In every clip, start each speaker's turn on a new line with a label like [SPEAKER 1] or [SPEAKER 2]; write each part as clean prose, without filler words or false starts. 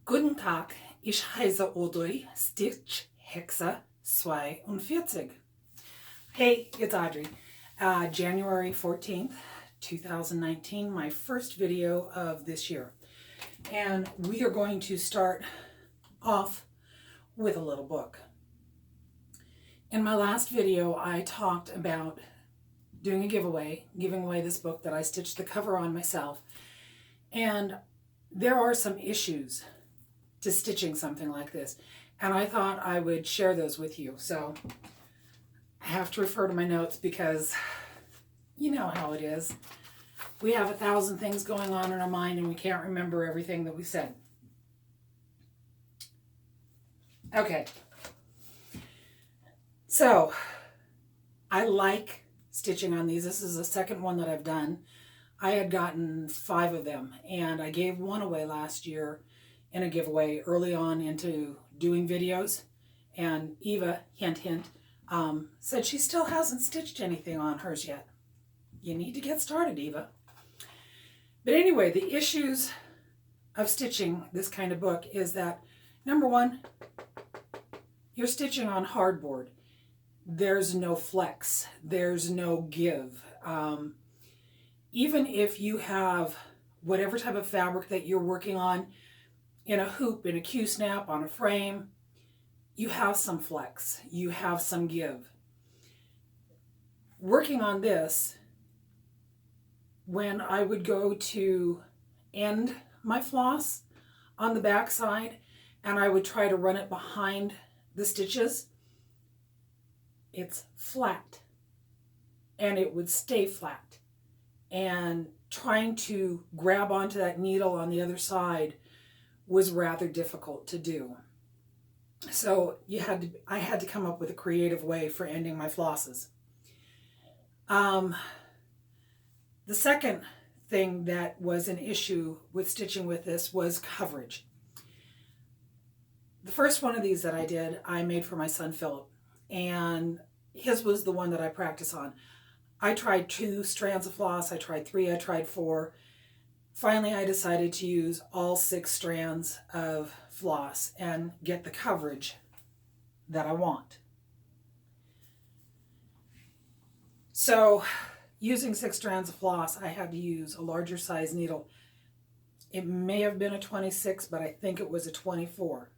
[SPEAKER 1] Guten Tag, ich heiße Audrey, Stitch Hexe 42. Hey, it's Audrey. January 14th, 2019, my first video of this year. And we are going to start off with a little book. In my last video, I talked about doing a giveaway, giving away this book that I stitched the cover on myself. And there are some issues to stitching something like this, and I thought I would share those with you. So I have to refer to my notes because you know how it is. We have 1,000 things going on in our mind and we can't remember everything that we said. Okay. So I like stitching on these. This is the second one that I've done. I had gotten 5 of them, and I gave one away last year in a giveaway early on into doing videos. And Eva, hint, hint, said she still hasn't stitched anything on hers yet. You need to get started, Eva. But anyway, the issues of stitching this kind of book is that, number one, you're stitching on hardboard. There's no flex. There's no give. Even if you have whatever type of fabric that you're working on, in a hoop, in a Q-snap, on a frame, you have some flex. You have some give. Working on this, when I would go to end my floss on the back side and I would try to run it behind the stitches, it's flat and it would stay flat. And trying to grab onto that needle on the other side was rather difficult to do. So I had to come up with a creative way for ending my flosses. The second thing that was an issue with stitching with this was coverage. The first one of these that I did, I made for my son Philip, and his was the one that I practice on. I tried 2 strands of floss, I tried 3, I tried 4. Finally, I decided to use all 6 strands of floss and get the coverage that I want. So, using 6 strands of floss, I had to use a larger size needle. It may have been a 26, but I think it was a 24.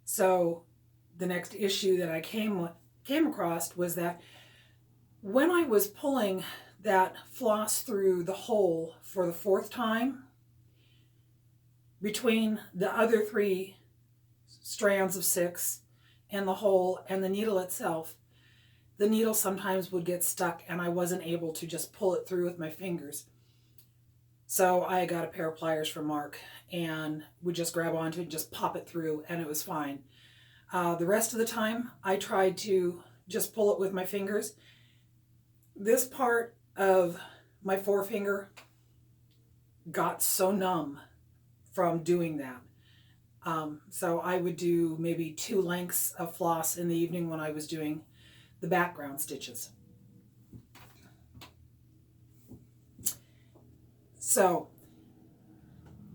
[SPEAKER 1] So, the next issue that I came across was that when I was pulling that floss through the hole for the 4th time, between the other 3 strands of 6 and the hole and the needle itself, the needle sometimes would get stuck and I wasn't able to just pull it through with my fingers. So I got a pair of pliers from Mark and would just grab onto it and just pop it through, and it was fine. The rest of the time I tried to just pull it with my fingers. This part of my forefinger got so numb from doing that. So I would do maybe 2 lengths of floss in the evening when I was doing the background stitches. So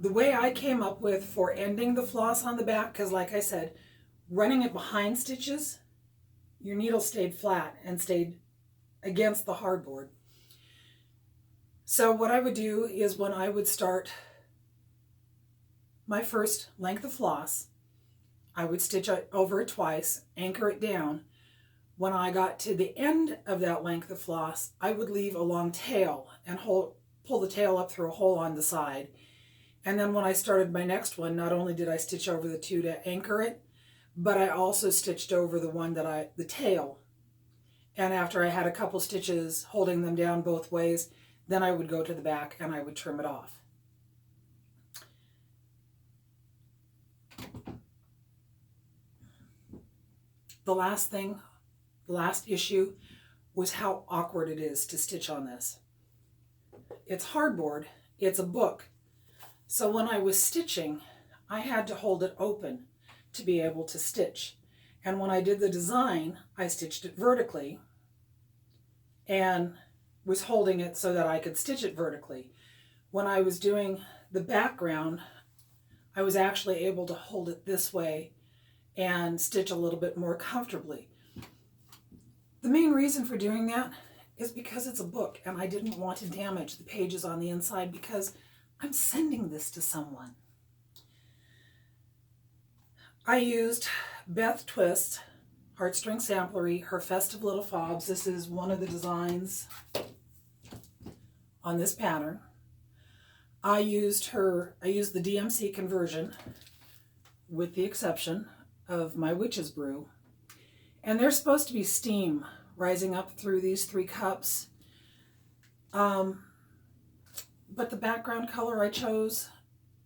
[SPEAKER 1] the way I came up with for ending the floss on the back, because like I said, running it behind stitches, your needle stayed flat and stayed against the hardboard. So what I would do is when I would start my first length of floss, I would stitch over it twice, anchor it down. When I got to the end of that length of floss, I would leave a long tail and pull the tail up through a hole on the side. And then when I started my next one, not only did I stitch over the 2 to anchor it, but I also stitched over the one that the tail. And after I had a couple stitches holding them down both ways, then I would go to the back and I would trim it off. The last issue was how awkward it is to stitch on this. It's hardboard, it's a book. So when I was stitching, I had to hold it open to be able to stitch. And when I did the design, I stitched it vertically and was holding it so that I could stitch it vertically. When I was doing the background, I was actually able to hold it this way and stitch a little bit more comfortably. The main reason for doing that is because it's a book and I didn't want to damage the pages on the inside because I'm sending this to someone. I used Beth Twist Heartstring Samplery, her Festive Little Fobs. This is one of the designs on this pattern. I used the DMC conversion with the exception of my Witch's Brew. And there's supposed to be steam rising up through these 3 cups. But the background color I chose,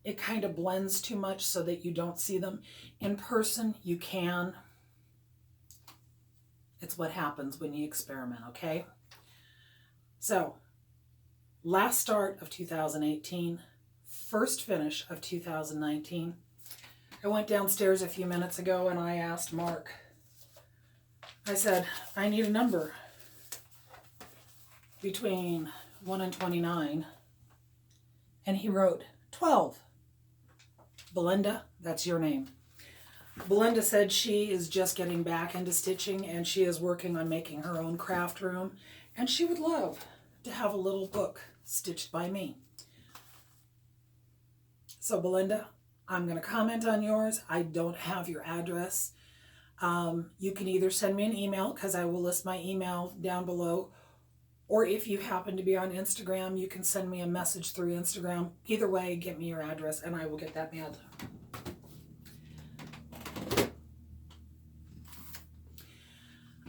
[SPEAKER 1] it kind of blends too much so that you don't see them. In person, you can. It's what happens when you experiment, okay? So, last start of 2018, first finish of 2019. I went downstairs a few minutes ago and I asked Mark, I said, I need a number between 1 and 29. And he wrote 12. Belinda, that's your name. Belinda said she is just getting back into stitching and she is working on making her own craft room. And she would love to have a little book stitched by me. So Belinda, I'm going to comment on yours. I don't have your address. You can either send me an email, because I will list my email down below, or if you happen to be on Instagram, you can send me a message through Instagram. Either way, get me your address and I will get that mailed.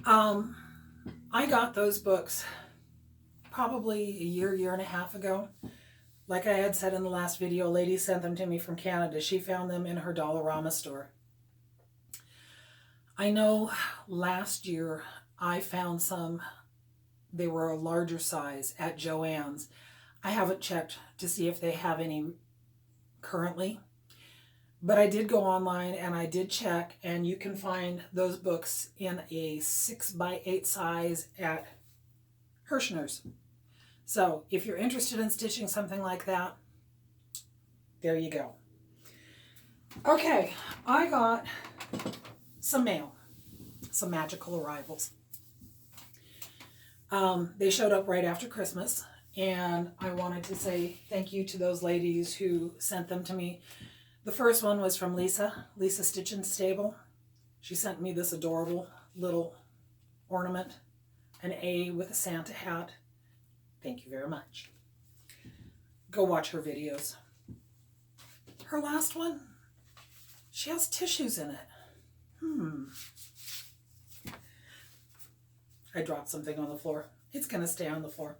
[SPEAKER 1] I got those books probably a year and a half ago. Like I had said in the last video, a lady sent them to me from Canada. She found them in her Dollarama store. I know last year I found some, they were a larger size at Joann's. I haven't checked to see if they have any currently, but I did go online and I did check, and you can find those books in a 6x8 size at Hirschner's. So if you're interested in stitching something like that, there you go. Okay, I got some mail, some magical arrivals. They showed up right after Christmas, and I wanted to say thank you to those ladies who sent them to me. The first one was from Lisa Stitch and Stable. She sent me this adorable little ornament, an A with a Santa hat. Thank you very much. Go watch her videos. Her last one, she has tissues in it. I dropped something on the floor. It's going to stay on the floor.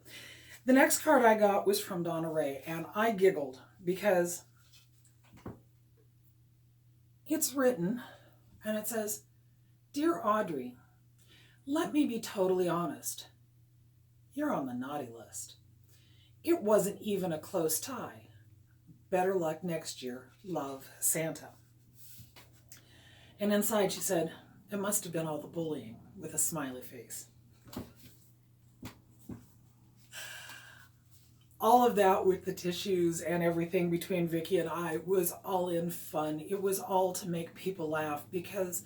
[SPEAKER 1] The next card I got was from Donna Ray, and I giggled because it's written, and it says, Dear Audrey, let me be totally honest. You're on the naughty list. It wasn't even a close tie. Better luck next year. Love, Santa. And inside she said, it must have been all the bullying, with a smiley face. All of that with the tissues and everything between Vicki and I was all in fun. It was all to make people laugh, because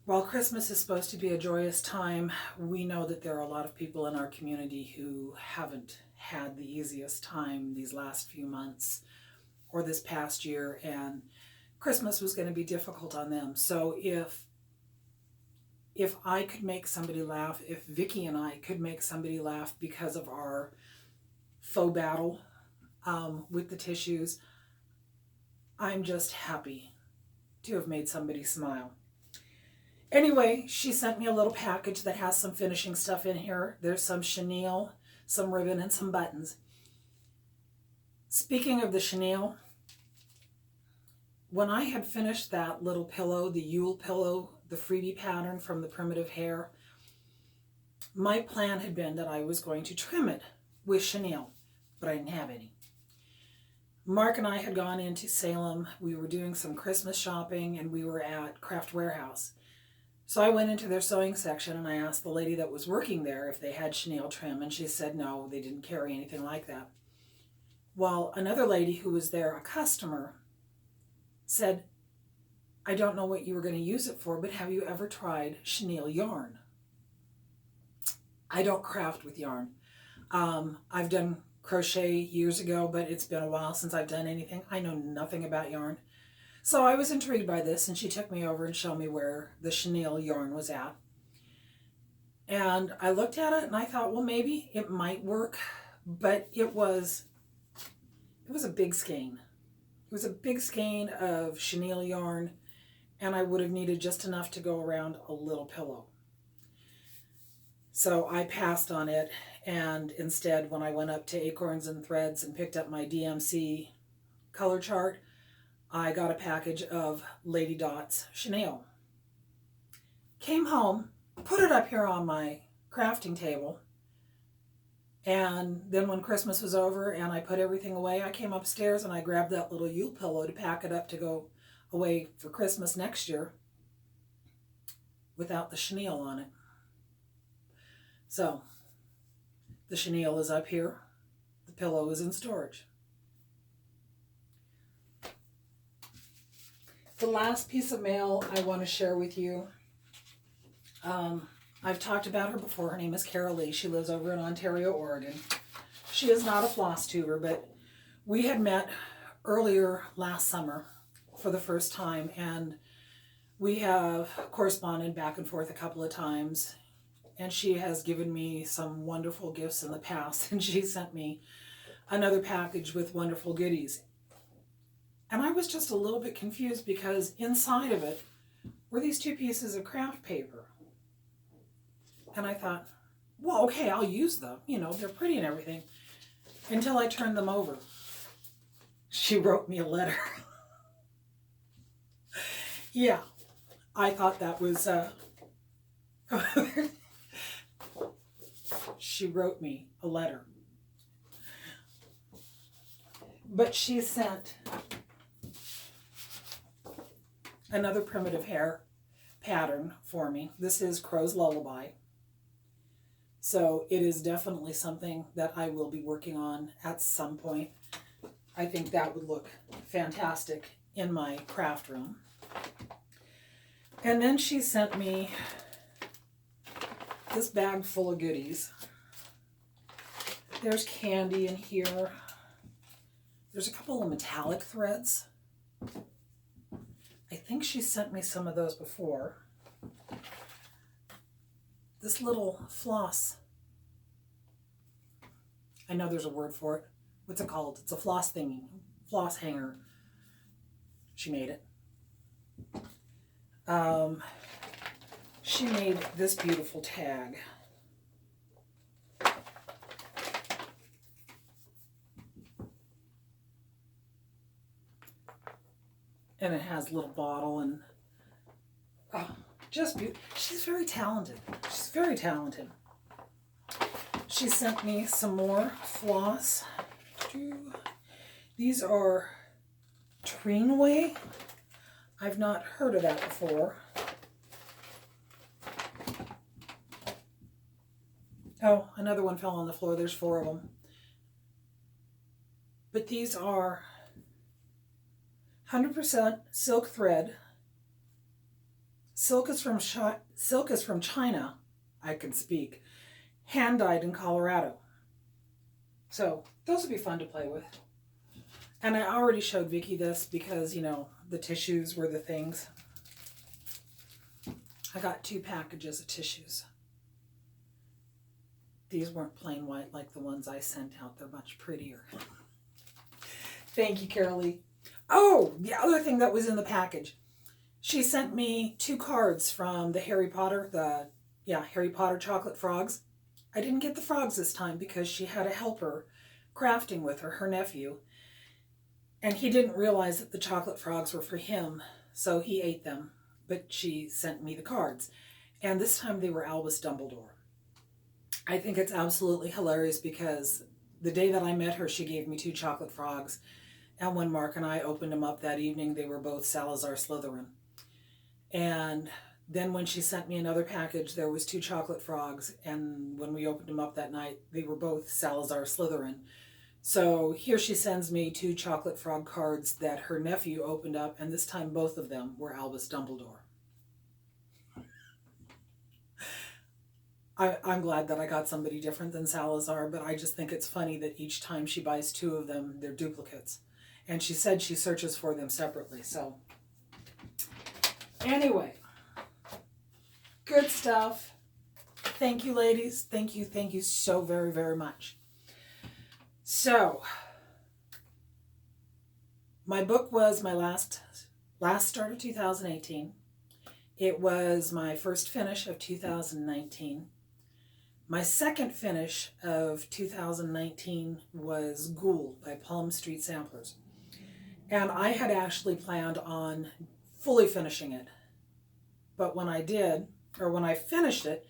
[SPEAKER 1] while Christmas is supposed to be a joyous time, we know that there are a lot of people in our community who haven't had the easiest time these last few months or this past year, and Christmas was going to be difficult on them. So if I could make somebody laugh, if Vicki and I could make somebody laugh because of our faux battle with the tissues, I'm just happy to have made somebody smile. Anyway, she sent me a little package that has some finishing stuff in here. There's some chenille, some ribbon, and some buttons. Speaking of the chenille, when I had finished that little pillow, the Yule pillow, the freebie pattern from the Primitive Hair, my plan had been that I was going to trim it with chenille, but I didn't have any. Mark and I had gone into Salem. We were doing some Christmas shopping, and we were at Craft Warehouse. So I went into their sewing section and I asked the lady that was working there if they had chenille trim, and she said no, they didn't carry anything like that. Well, another lady who was there, a customer, said, I don't know what you were going to use it for, but have you ever tried chenille yarn? I don't craft with yarn. I've done crochet years ago, but it's been a while since I've done anything. I know nothing about yarn. So I was intrigued by this, and she took me over and showed me where the chenille yarn was at. And I looked at it and I thought, well, maybe it might work, but it was a big skein. It was a big skein of chenille yarn, and I would have needed just enough to go around a little pillow. So I passed on it, and instead, when I went up to Acorns and Threads and picked up my DMC color chart, I got a package of Lady Dot's chenille. Came home, put it up here on my crafting table, and then when Christmas was over and I put everything away, I came upstairs and I grabbed that little Yule pillow to pack it up to go away for Christmas next year without the chenille on it. So the chenille is up here, the pillow is in storage. The last piece of mail I want to share with you, I've talked about her before. Her name is CaraLea. She lives over in Ontario, Oregon. She is not a floss tuber, but we had met earlier last summer for the first time, and we have corresponded back and forth a couple of times, and she has given me some wonderful gifts in the past, and she sent me another package with wonderful goodies. And I was just a little bit confused because inside of it were these two pieces of craft paper. And I thought, well, okay, I'll use them. You know, they're pretty and everything. Until I turned them over. She wrote me a letter. Yeah, I thought that was... She wrote me a letter. But she sent another primitive hair pattern for me. This is Crow's Lullaby. So it is definitely something that I will be working on at some point. I think that would look fantastic in my craft room. And then she sent me this bag full of goodies. There's candy in here. There's a couple of metallic threads. I think she sent me some of those before. This little floss. I know there's a word for it. What's it called? It's a floss thingy. Floss hanger. She made it. She made this beautiful tag. And it has a little bottle and just beautiful. She's very talented. She's very talented. She sent me some more floss. These are Treenway. I've not heard of that before. Oh, another one fell on the floor. There's 4 of them. But these are 100% silk thread. Silk is from China. I can speak. Hand dyed in Colorado. So those would be fun to play with. And I already showed Vicki this because, you know, the tissues were the things. I got 2 packages of tissues. These weren't plain white like the ones I sent out. They're much prettier. Thank you, CaraLea. Oh, the other thing that was in the package. She sent me 2 cards from the Harry Potter chocolate frogs. I didn't get the frogs this time because she had a helper crafting with her nephew. And he didn't realize that the chocolate frogs were for him, so he ate them. But she sent me the cards. And this time they were Albus Dumbledore. I think it's absolutely hilarious because the day that I met her, she gave me 2 chocolate frogs. And when Mark and I opened them up that evening, they were both Salazar Slytherin. And then when she sent me another package, there was 2 chocolate frogs. And when we opened them up that night, they were both Salazar Slytherin. So here she sends me 2 chocolate frog cards that her nephew opened up, and this time both of them were Albus Dumbledore. I'm glad that I got somebody different than Salazar, but I just think it's funny that each time she buys 2 of them, they're duplicates. And she said she searches for them separately. So anyway, good stuff. Thank you, ladies. Thank you so very, very much. So my book was my last start of 2018. It was my first finish of 2019. My second finish of 2019 was Ghoul by Palm Street Samplers. And I had actually planned on fully finishing it. But when I did, or when I finished it,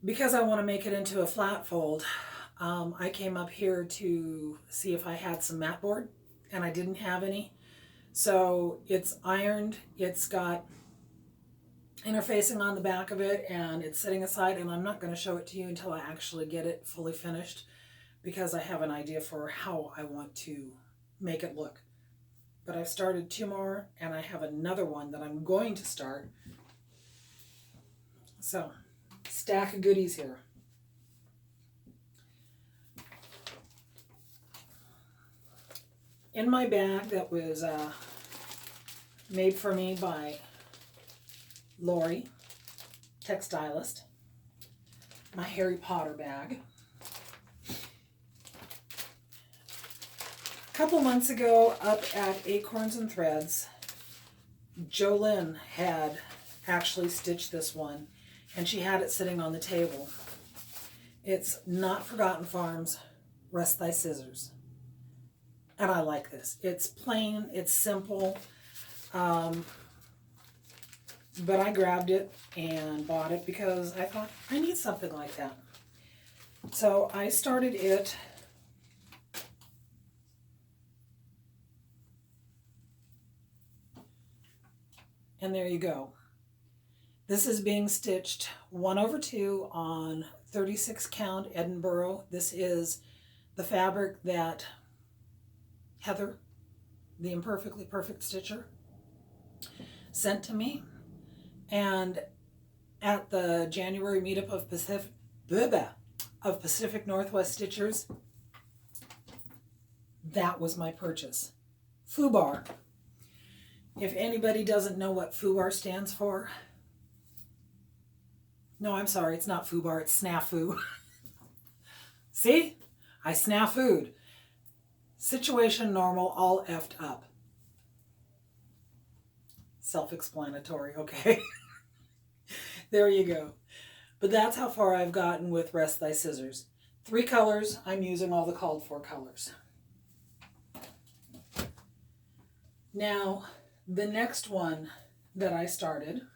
[SPEAKER 1] because I want to make it into a flat fold, I came up here to see if I had some mat board, and I didn't have any. So it's ironed, it's got interfacing on the back of it, and it's sitting aside, and I'm not going to show it to you until I actually get it fully finished, because I have an idea for how I want to make it look. But I've started 2 more, and I have another one that I'm going to start. So, stack of goodies here. In my bag that was made for me by Lori, textilist, my Harry Potter bag. A couple months ago, up at Acorns and Threads, Jolynn had actually stitched this one, and she had it sitting on the table. It's Notforgotten Farms, Rest Thy Scissors. And I like this. It's plain, it's simple, but I grabbed it and bought it because I thought, I need something like that. So I started it. And there you go. This is being stitched 1/2 on 36 count Edinburgh. This is the fabric that Heather, the Imperfectly Perfect Stitcher, sent to me. And at the January meetup of Pacific Northwest Stitchers, that was my purchase. FUBAR. If anybody doesn't know what FUBAR stands for, no, I'm sorry, it's not FUBAR, it's SNAFU. See? I snafu'd. Situation normal, all effed up. Self-explanatory, okay? There you go. But that's how far I've gotten with Rest Thy Scissors. 3 colors. I'm using all the called for colors. Now, the next one that I started,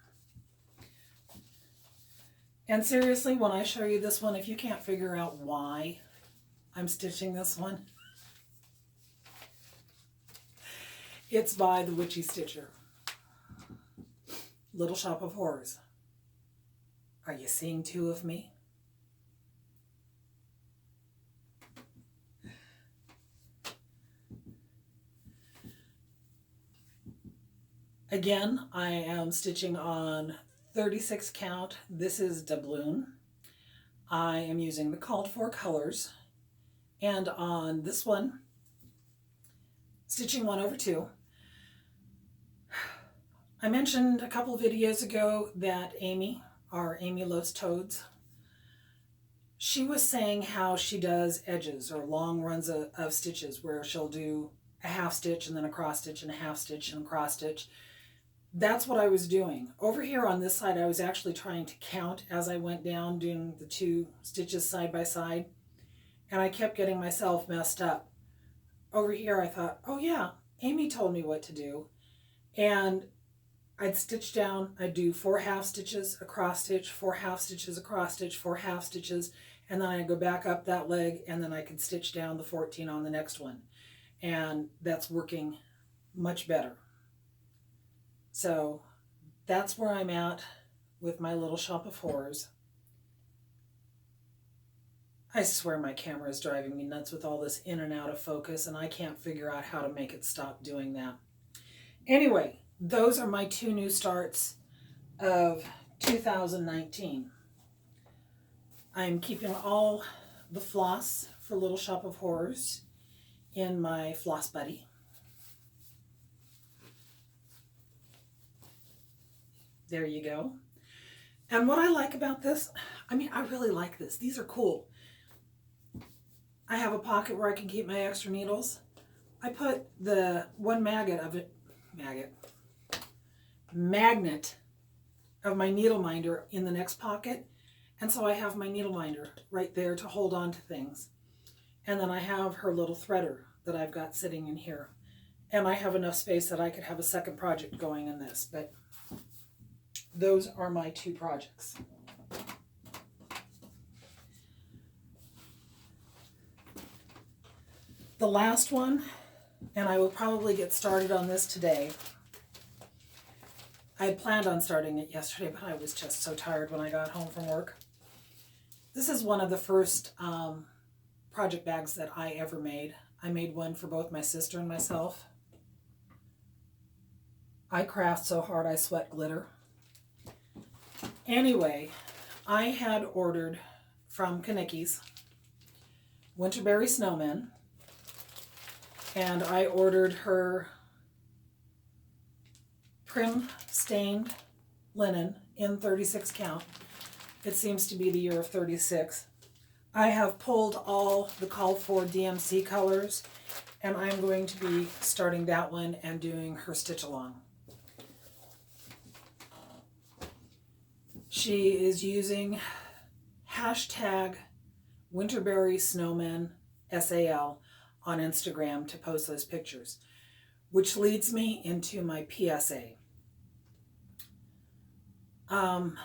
[SPEAKER 1] and seriously, when I show you this one, if you can't figure out why I'm stitching this one, it's by the Witchy Stitcher. Little Shop of Horrors. Are you seeing 2 of me? Again, I am stitching on 36 count. This is doubloon. I am using the called for colors. And on this one, stitching 1/2. I mentioned a couple videos ago that Amy, our Amy Loves Toads, she was saying how she does edges or long runs of stitches where she'll do a half stitch and then a cross stitch and a half stitch and a cross stitch. That's what I was doing. Over here on this side, I was actually trying to count as I went down, doing the 2 stitches side by side, and I kept getting myself messed up. Over here, I thought, oh yeah, Amy told me what to do. And I'd stitch down, I'd do 4 half stitches, a cross stitch, 4 half stitches, a cross stitch, 4 half stitches, and then I'd go back up that leg, and then I could stitch down the 14 on the next one. And that's working much better. So that's where I'm at with my Little Shop of Horrors. I swear my camera is driving me nuts with all this in and out of focus, and I can't figure out how to make it stop doing that. Anyway, those are my 2 new starts of 2019. I'm keeping all the floss for Little Shop of Horrors in my Floss Buddy. There you go. And what I like about this, I mean, I really like this. These are cool. I have a pocket where I can keep my extra needles. I put the one magnet of my needle minder in the next pocket. And so I have my needle minder right there to hold on to things. And then I have her little threader that I've got sitting in here. And I have enough space that I could have a second project going in this. But those are my 2 projects. The last one, and I will probably get started on this today. I had planned on starting it yesterday, but I was just so tired when I got home from work. This is one of the first project bags that I ever made. I made one for both my sister and myself. I craft so hard I sweat glitter. Anyway, I had ordered from Kaniki's Winterberry Snowmen, and I ordered her prim stained linen in 36 count. It seems to be the year of 36. I have pulled all the called for DMC colors, and I'm going to be starting that one and doing her stitch along. She is using hashtag Winterberry Snowmen SAL on Instagram to post those pictures, which leads me into my PSA. On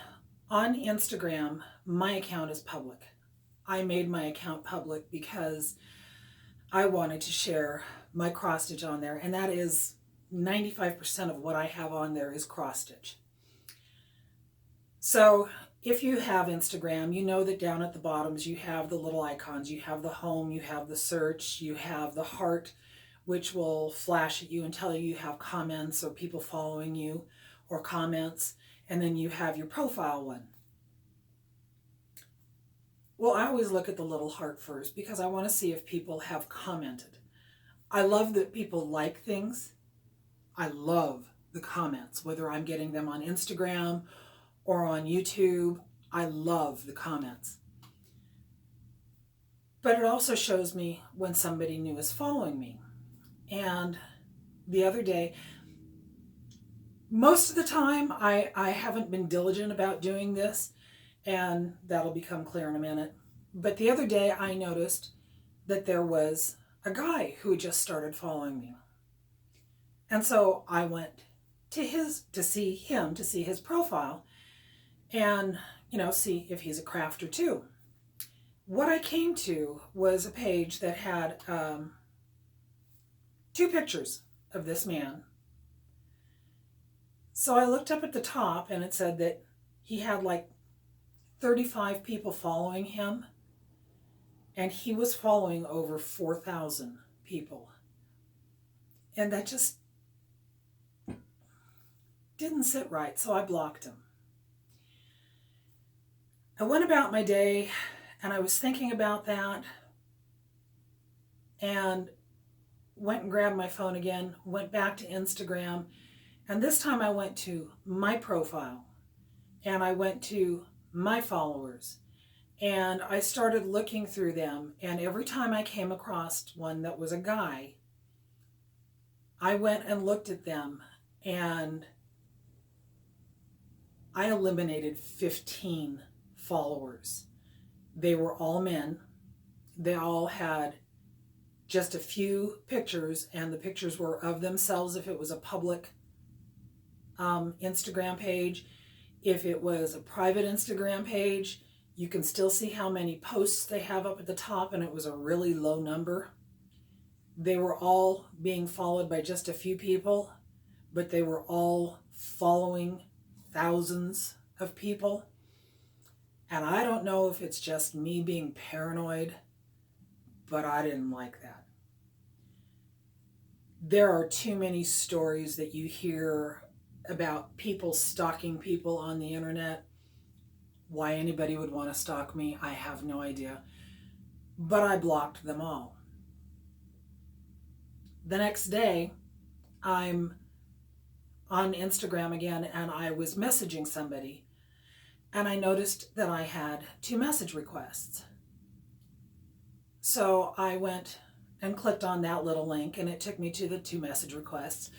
[SPEAKER 1] Instagram, my account is public. I made my account public because I wanted to share my cross stitch on there, and that is 95% of what I have on there is cross stitch. So if you have Instagram, you know that down at the bottoms you have the little icons. You have the home, you have the search, you have the heart, which will flash at you and tell you have comments or people following you or comments, and then you have your profile one. Well, I always look at the little heart first because I want to see if people have commented. I love that people like things. I love the comments, whether I'm getting them on Instagram or on YouTube. I love the comments. But it also shows me when somebody new is following me. And the other day, most of the time I haven't been diligent about doing this, and that'll become clear in a minute. But the other day I noticed that there was a guy who just started following me. And so I went to see his profile, and, you know, see if he's a crafter too. What I came to was a page that had 2 pictures of this man. So I looked up at the top, and it said that he had like 35 people following him, and he was following over 4,000 people. And that just didn't sit right, so I blocked him. I went about my day, and I was thinking about that, and went and grabbed my phone again, went back to Instagram, and this time I went to my profile, and I went to my followers, and I started looking through them, and every time I came across one that was a guy, I went and looked at them, and I eliminated 15 followers. They were all men. They all had just a few pictures, and the pictures were of themselves if it was a public Instagram page. If it was a private Instagram page, you can still see how many posts they have up at the top, and it was a really low number. They were all being followed by just a few people, but they were all following thousands of people. And I don't know if it's just me being paranoid, but I didn't like that. There are too many stories that you hear about people stalking people on the internet. Why anybody would want to stalk me, I have no idea. But I blocked them all. The next day, I'm on Instagram again, and I was messaging somebody, and I noticed that I had 2 message requests. So I went and clicked on that little link, and it took me to the 2 message requests.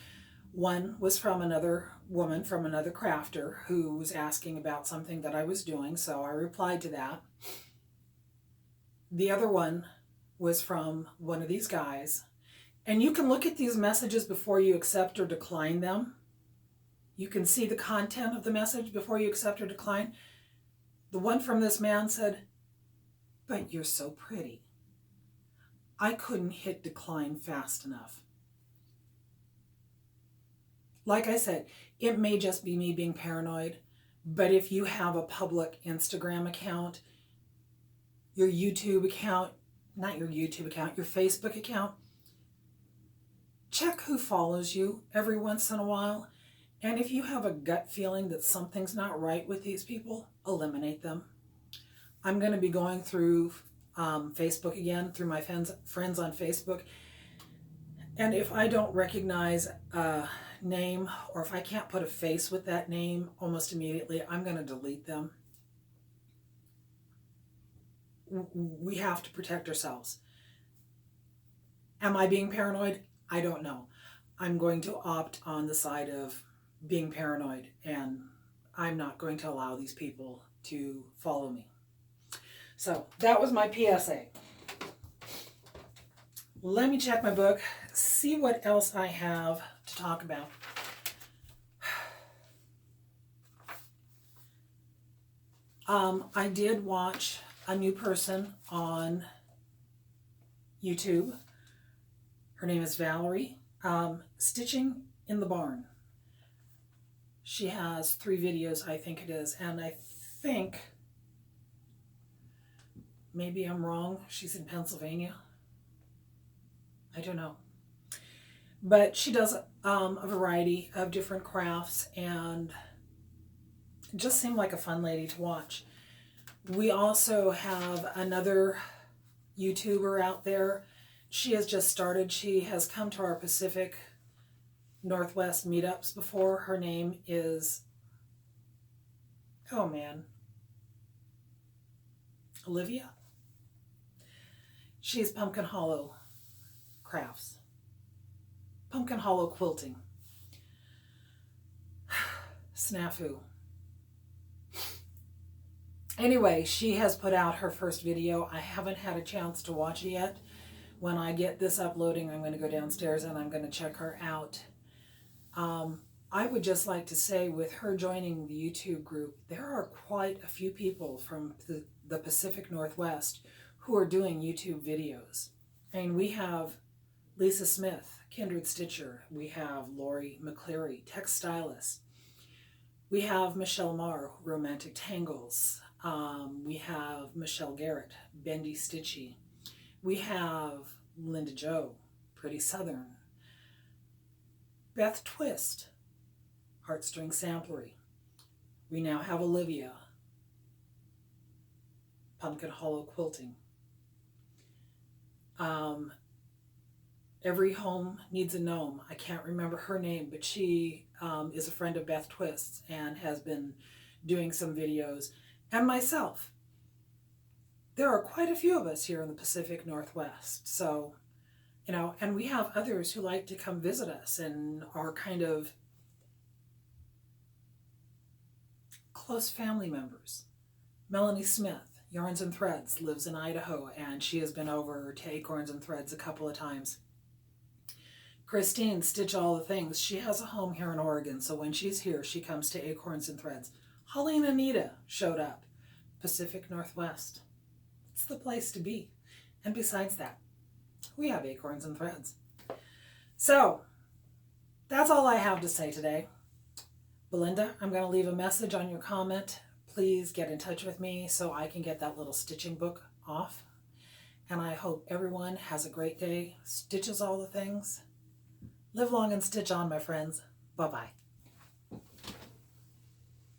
[SPEAKER 1] One was from another woman, from another crafter, who was asking about something that I was doing, so I replied to that. The other one was from one of these guys, and you can look at these messages before you accept or decline them. You can see the content of the message before you accept or decline. The one from this man said, "But you're so pretty." I couldn't hit decline fast enough. Like I said, it may just be me being paranoid, but if you have a public Instagram account, your YouTube account, not your YouTube account, your Facebook account, check who follows you every once in a while. And if you have a gut feeling that something's not right with these people, eliminate them. I'm going to be going through Facebook again, through my friends on Facebook. And if I don't recognize a name, or if I can't put a face with that name almost immediately, I'm going to delete them. We have to protect ourselves. Am I being paranoid? I don't know. I'm going to opt on the side of being paranoid, and I'm not going to allow these people to follow me. So that was my PSA. Let me check my book, see what else I have to talk about. I did watch a new person on YouTube. Her name is Valerie, Stitching in the Barn. She has 3 videos, I think it is, and I think, maybe I'm wrong, she's in Pennsylvania. I don't know. But she does a variety of different crafts, and it just seemed like a fun lady to watch. We also have another YouTuber out there. She has just started. She has come to our Pacific Northwest meetups before. Her name is, oh man, Olivia. She's Pumpkin Hollow Crafts. Pumpkin Hollow Quilting. SNAFU. Anyway, she has put out her first video. I haven't had a chance to watch it yet. When I get this uploading, I'm going to go downstairs and I'm going to check her out. I would just like to say, with her joining the YouTube group, there are quite a few people from the Pacific Northwest who are doing YouTube videos. I mean, we have Lisa Smith, Kindred Stitcher. We have Lori McCleary, Textilist. We have Michelle Marr, Romantic Tangles. We have Michelle Garrett, Bendy Stitchy. We have Linda Jo, Pretty Southern. Beth Twist, Heartstring Samplery. We now have Olivia, Pumpkin Hollow Quilting. Every Home Needs a Gnome. I can't remember her name, but she is a friend of Beth Twist's and has been doing some videos. And myself. There are quite a few of us here in the Pacific Northwest. So, you know, and we have others who like to come visit us and are kind of close family members. Melanie Smith, Yarns and Threads, lives in Idaho, and she has been over to Acorns and Threads a couple of times. Christine, Stitch All the Things, she has a home here in Oregon, so when she's here, she comes to Acorns and Threads. Holly and Anita showed up. Pacific Northwest. It's the place to be. And besides that, we have Acorns and Threads. So, that's all I have to say today. Belinda, I'm going to leave a message on your comment. please get in touch with me so I can get that little stitching book off. And I hope everyone has a great day, stitches all the things. Live long and stitch on, my friends. Bye-bye.